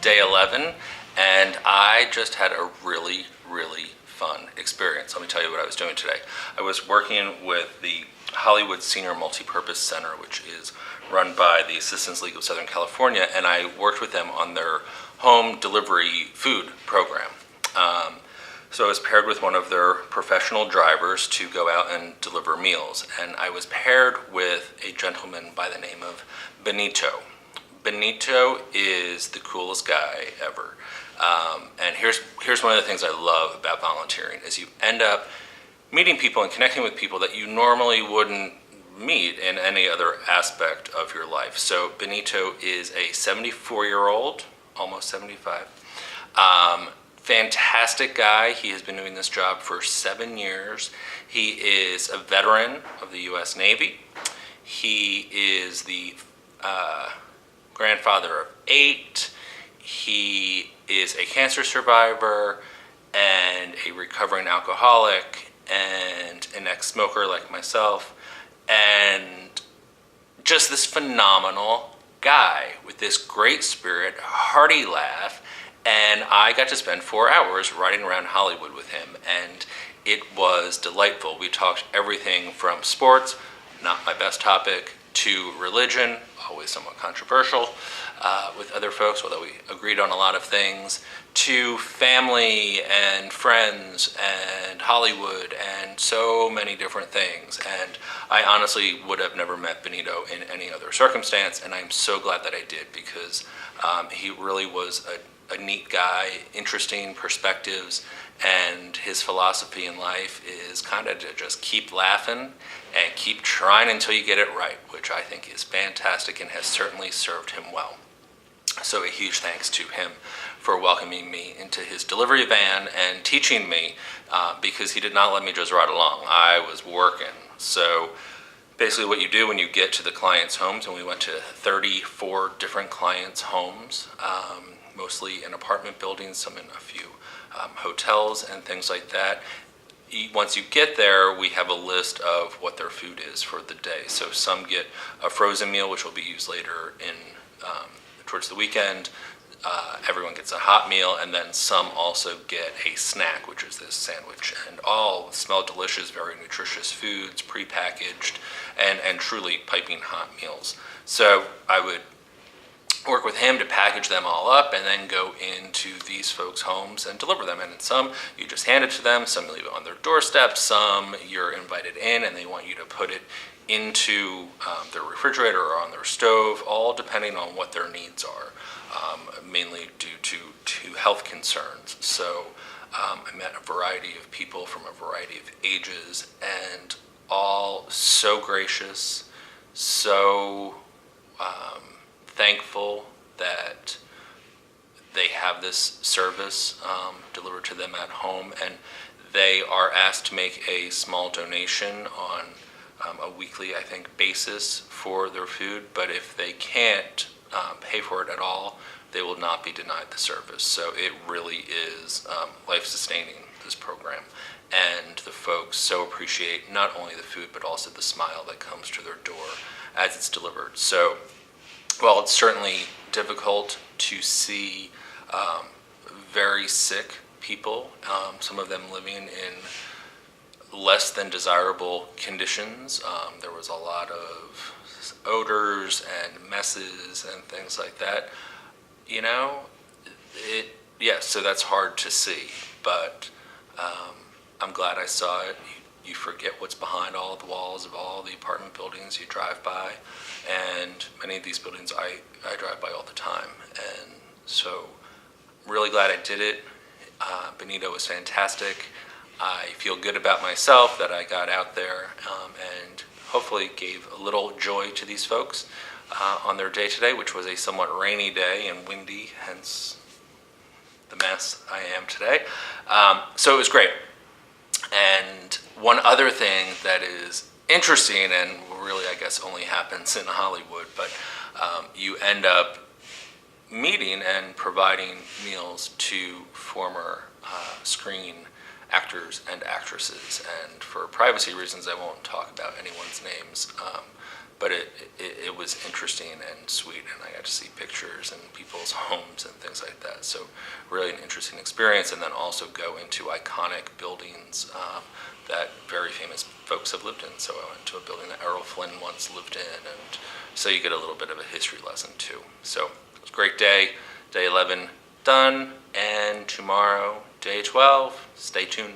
day 11, and I just had a really, really fun experience. Let me tell you what I was doing today. I was working with the Hollywood Senior Multipurpose Center, which is run by the Assistance League of Southern California, and I worked with them on their home delivery food program. So I was paired with one of their professional drivers to go out and deliver meals, and I was paired with a gentleman by the name of Benito. Benito is the coolest guy ever. And here's one of the things I love about volunteering is you end up meeting people and connecting with people that you normally wouldn't meet in any other aspect of your life. So Benito is a 74-year-old, almost 75. Fantastic guy. He has been doing this job for 7 years. He is a veteran of the U.S. Navy. He is the grandfather of 8. He is a cancer survivor and a recovering alcoholic and an ex-smoker like myself, and just this phenomenal guy with this great spirit, hearty laugh. And I got to spend 4 hours riding around Hollywood with him, and it was delightful. We talked everything from sports, not my best topic, to religion, always somewhat controversial with other folks, although we agreed on a lot of things, to family and friends and Hollywood and so many different things. And I honestly would have never met Benito in any other circumstance, and I'm so glad that I did, because he really was a neat guy, interesting perspectives, and his philosophy in life is kind of to just keep laughing and keep trying until you get it right, which I think is fantastic and has certainly served him well. So a huge thanks to him for welcoming me into his delivery van and teaching me, because he did not let me just ride along. I was working. So basically what you do when you get to the clients' homes, and we went to 34 different clients' homes, mostly in apartment buildings, some in a few hotels and things like that. Once you get there, we have a list of what their food is for the day. So some get a frozen meal, which will be used later in towards the weekend. Everyone gets a hot meal, and then some also get a snack, which is this sandwich. And all smell delicious, very nutritious foods, prepackaged, and truly piping hot meals. So I would work with him to package them all up and then go into these folks' homes and deliver them. And in some, you just hand it to them, some you leave it on their doorstep, some you're invited in and they want you to put it into their refrigerator or on their stove, all depending on what their needs are, mainly due to health concerns. So I met a variety of people from a variety of ages, and all so gracious, so thankful that they have this service delivered to them at home, and they are asked to make a small donation on a weekly, I think, basis for their food, but if they can't pay for it at all, they will not be denied the service. So it really is life-sustaining, this program, and the folks so appreciate not only the food but also the smile that comes to their door as it's delivered. So while it's certainly difficult to see very sick people, some of them living in less than desirable conditions, there was a lot of odors and messes and things like that. You know, yes, so that's hard to see, but I'm glad I saw it. You forget what's behind all the walls of all the apartment buildings you drive by, and many of these buildings I drive by all the time, and so really glad I did it. Benito was fantastic. I feel good about myself that I got out there and hopefully gave a little joy to these folks on their day today, which was a somewhat rainy day and windy, hence the mess I am today. So it was great. And one other thing that is interesting, and really I guess only happens in Hollywood, but you end up meeting and providing meals to former screen actors and actresses. And for privacy reasons, I won't talk about anyone's names. but it was interesting and sweet, and I got to see pictures and people's homes and things like that. So really an interesting experience, and then also go into iconic buildings that very famous folks have lived in. So I went to a building that Errol Flynn once lived in, and so you get a little bit of a history lesson too. So it was a great day. Day 11 done, and tomorrow, day 12. Stay tuned.